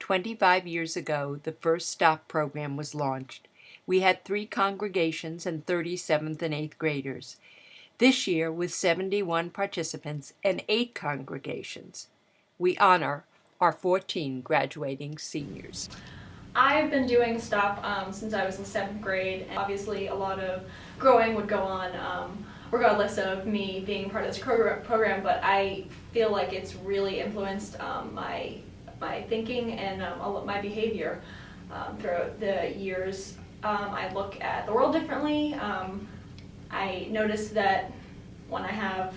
25 years ago, the first S.T.O.P program was launched. We had 3 congregations and 30 7th and 8th graders. This year, with 71 participants and 8 congregations, we honor our 14 graduating seniors. I've been doing S.T.O.P since I was in 7th grade, and obviously a lot of growing would go on regardless of me being part of this program, but I feel like it's really influenced my thinking and my behavior throughout the years. I look at the world differently. I notice that when I have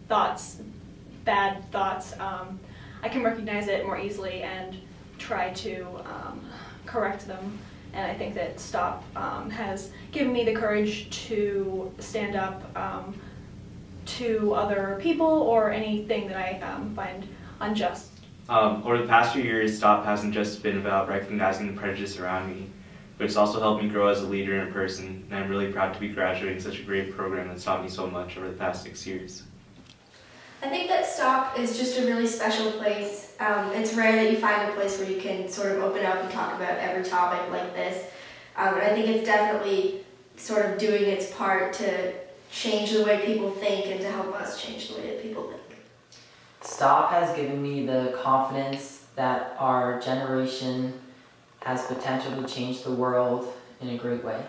bad thoughts, I can recognize it more easily and try to correct them. And I think that S.T.O.P has given me the courage to stand up to other people or anything that I find unjust. Over the past few years, S.T.O.P hasn't just been about recognizing the prejudice around me, but it's also helped me grow as a leader and person, and I'm really proud to be graduating such a great program that's taught me so much over the past 6 years. I think that S.T.O.P is just a really special place. It's rare that you find a place where you can sort of open up and talk about every topic like this. And I think it's definitely sort of doing its part to change the way people think and to help us change the way that people think. S.T.O.P has given me the confidence that our generation has potential to change the world in a great way.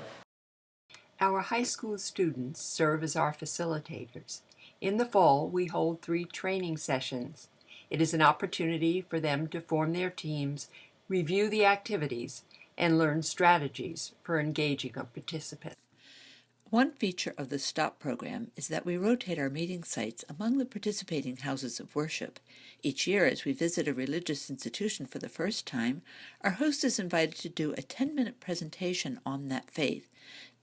Our high school students serve as our facilitators. In the fall, we hold 3 training sessions. It is an opportunity for them to form their teams, review the activities, and learn strategies for engaging a participant. One feature of the S.T.O.P program is that we rotate our meeting sites among the participating houses of worship. Each year, as we visit a religious institution for the first time, our host is invited to do a 10-minute presentation on that faith.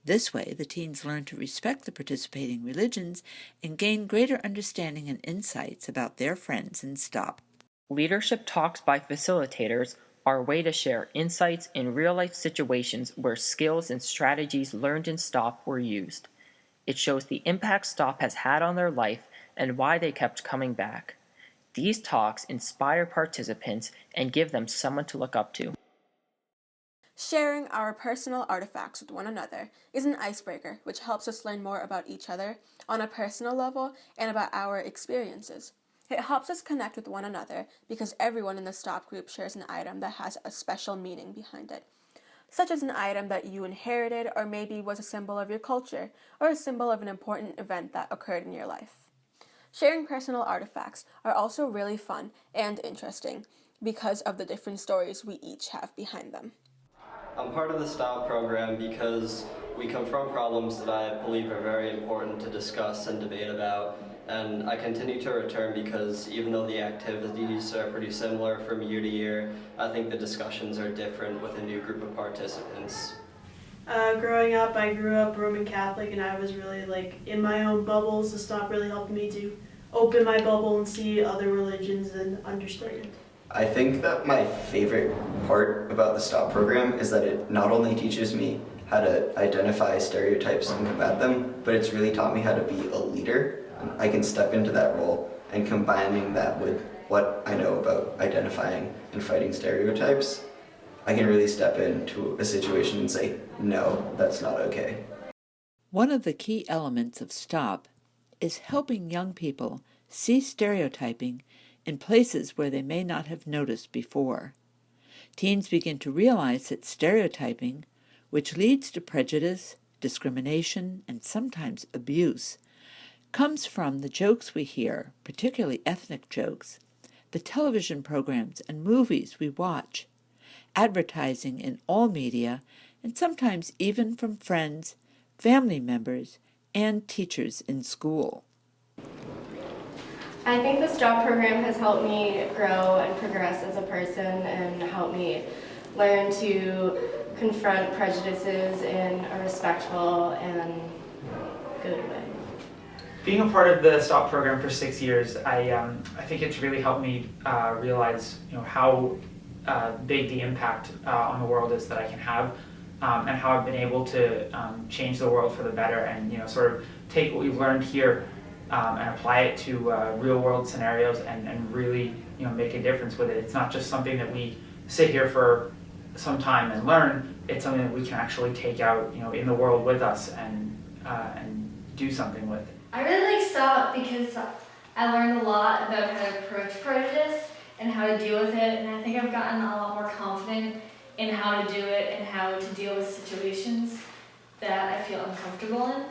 This way, the teens learn to respect the participating religions and gain greater understanding and insights about their friends in S.T.O.P. Leadership talks by facilitators are a way to share insights in real-life situations where skills and strategies learned in S.T.O.P were used. It shows the impact S.T.O.P has had on their life and why they kept coming back. These talks inspire participants and give them someone to look up to. Sharing our personal artifacts with one another is an icebreaker which helps us learn more about each other on a personal level and about our experiences. It helps us connect with one another because everyone in the S.T.O.P group shares an item that has a special meaning behind it, such as an item that you inherited or maybe was a symbol of your culture or a symbol of an important event that occurred in your life. Sharing personal artifacts are also really fun and interesting because of the different stories we each have behind them. I'm part of the S.T.O.P program because we confront problems that I believe are very important to discuss and debate about, and I continue to return because even though the activities are pretty similar from year to year, I think the discussions are different with a new group of participants. Growing up, I grew up Roman Catholic and I was really in my own bubbles. The S.T.O.P really helped me to open my bubble and see other religions and understand. I think that my favorite part about the S.T.O.P program is that it not only teaches me how to identify stereotypes and combat them, but it's really taught me how to be a leader. I can step into that role, and combining that with what I know about identifying and fighting stereotypes, I can really step into a situation and say, no, that's not okay. One of the key elements of S.T.O.P is helping young people see stereotyping in places where they may not have noticed before. Teens begin to realize that stereotyping, which leads to prejudice, discrimination, and sometimes abuse, comes from the jokes we hear, particularly ethnic jokes, the television programs and movies we watch, advertising in all media, and sometimes even from friends, family members, and teachers in school. I think the S.T.O.P program has helped me grow and progress as a person and helped me learn to confront prejudices in a respectful and good way. Being a part of the S.T.O.P program for 6 years, I think it's really helped me realize how big the impact on the world is that I can have, and how I've been able to change the world for the better and sort of take what we've learned here and apply it to real world scenarios and really make a difference with it. It's not just something that we sit here for some time and learn. It's something that we can actually take out in the world with us and do something with. I really like STOP because I learned a lot about how to approach prejudice and how to deal with it, and I think I've gotten a lot more confident in how to do it and how to deal with situations that I feel uncomfortable in.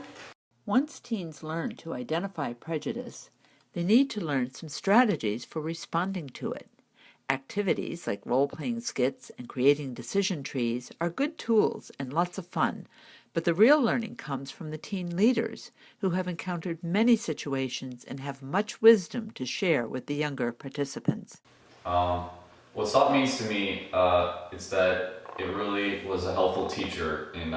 Once teens learn to identify prejudice, they need to learn some strategies for responding to it. Activities like role-playing skits and creating decision trees are good tools and lots of fun, but the real learning comes from the teen leaders who have encountered many situations and have much wisdom to share with the younger participants. What STOP means to me is that it really was a helpful teacher in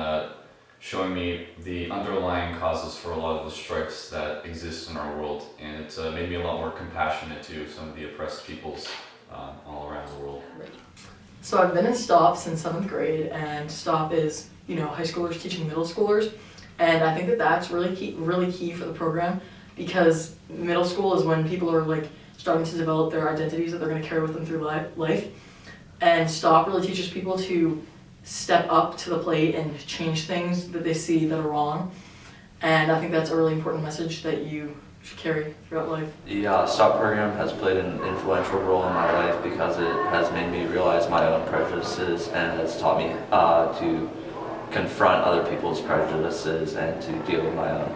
showing me the underlying causes for a lot of the strikes that exist in our world, and it made me a lot more compassionate to some of the oppressed peoples all around the world. So I've been in STOP since 7th grade, and STOP is, high schoolers teaching middle schoolers, and I think that that's really key for the program, because middle school is when people are starting to develop their identities that they're going to carry with them through life, and STOP really teaches people to step up to the plate and change things that they see that are wrong, and I think that's a really important message that you should carry throughout life. The STOP program has played an influential role in my life because it has made me realize my own prejudices and has taught me to confront other people's prejudices and to deal with my own.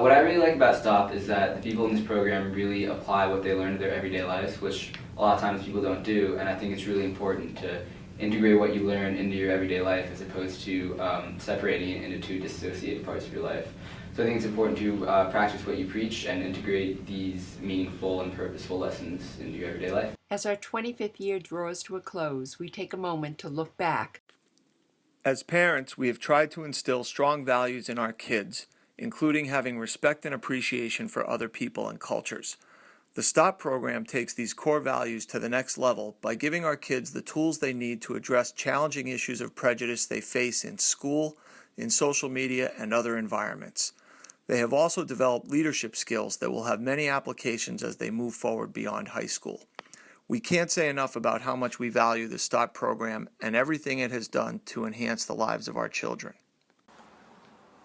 What I really like about STOP is that the people in this program really apply what they learn to their everyday lives, which a lot of times people don't do, and I think it's really important to integrate what you learn into your everyday life as opposed to separating it into two dissociated parts of your life. So I think it's important to practice what you preach and integrate these meaningful and purposeful lessons into your everyday life. As our 25th year draws to a close, we take a moment to look back. As parents, we have tried to instill strong values in our kids, including having respect and appreciation for other people and cultures. The STOP program takes these core values to the next level by giving our kids the tools they need to address challenging issues of prejudice they face in school, in social media, and other environments. They have also developed leadership skills that will have many applications as they move forward beyond high school. We can't say enough about how much we value the STOP program and everything it has done to enhance the lives of our children.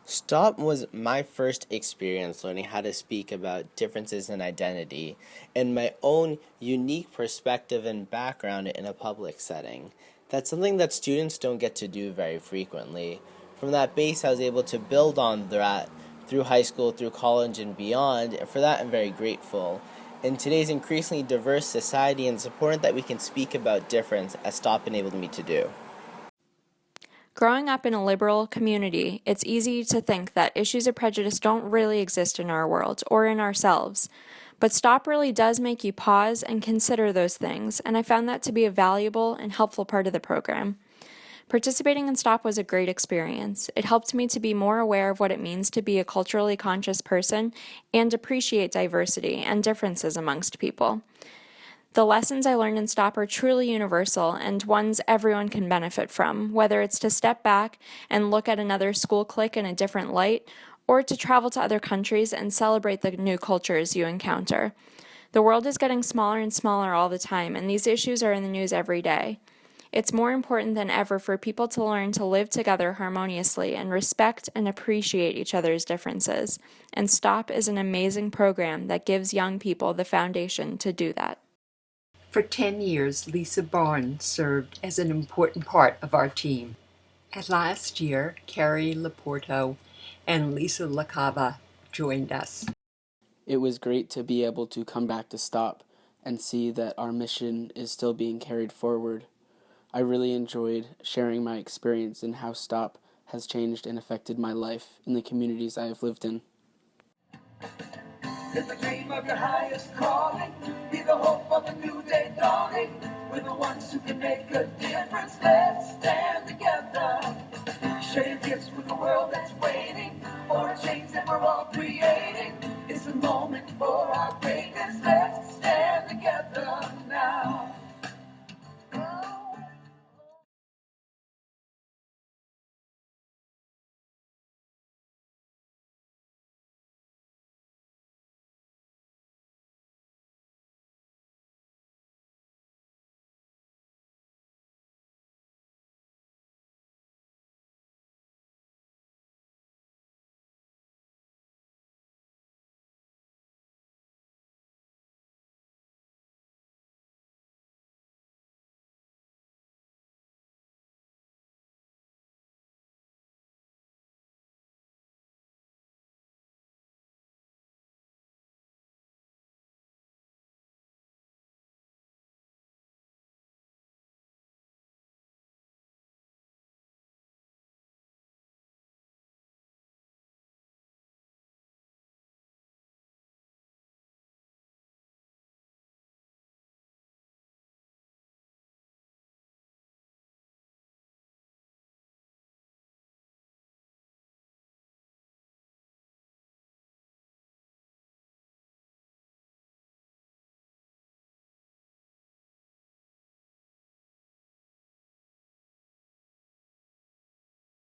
STOP was my first experience learning how to speak about differences in identity and my own unique perspective and background in a public setting. That's something that students don't get to do very frequently. From that base, I was able to build on that through high school, through college, and beyond, and for that I'm very grateful. In today's increasingly diverse society, it's important that we can speak about difference, as STOP enabled me to do. Growing up in a liberal community, it's easy to think that issues of prejudice don't really exist in our world or in ourselves. But STOP really does make you pause and consider those things, and I found that to be a valuable and helpful part of the program. Participating in STOP was a great experience. It helped me to be more aware of what it means to be a culturally conscious person and appreciate diversity and differences amongst people. The lessons I learned in STOP are truly universal and ones everyone can benefit from, whether it's to step back and look at another school clique in a different light, or to travel to other countries and celebrate the new cultures you encounter. The world is getting smaller and smaller all the time, and these issues are in the news every day. It's more important than ever for people to learn to live together harmoniously and respect and appreciate each other's differences. And STOP is an amazing program that gives young people the foundation to do that. For 10 years, Lisa Barnes served as an important part of our team. And last year, Carrie Laporto and Lisa LaCava joined us. It was great to be able to come back to STOP and see that our mission is still being carried forward. I really enjoyed sharing my experience in how STOP has changed and affected my life in the communities I have lived in. In the dream of your highest calling, be the hope of a new day dawning. We're the ones who can make good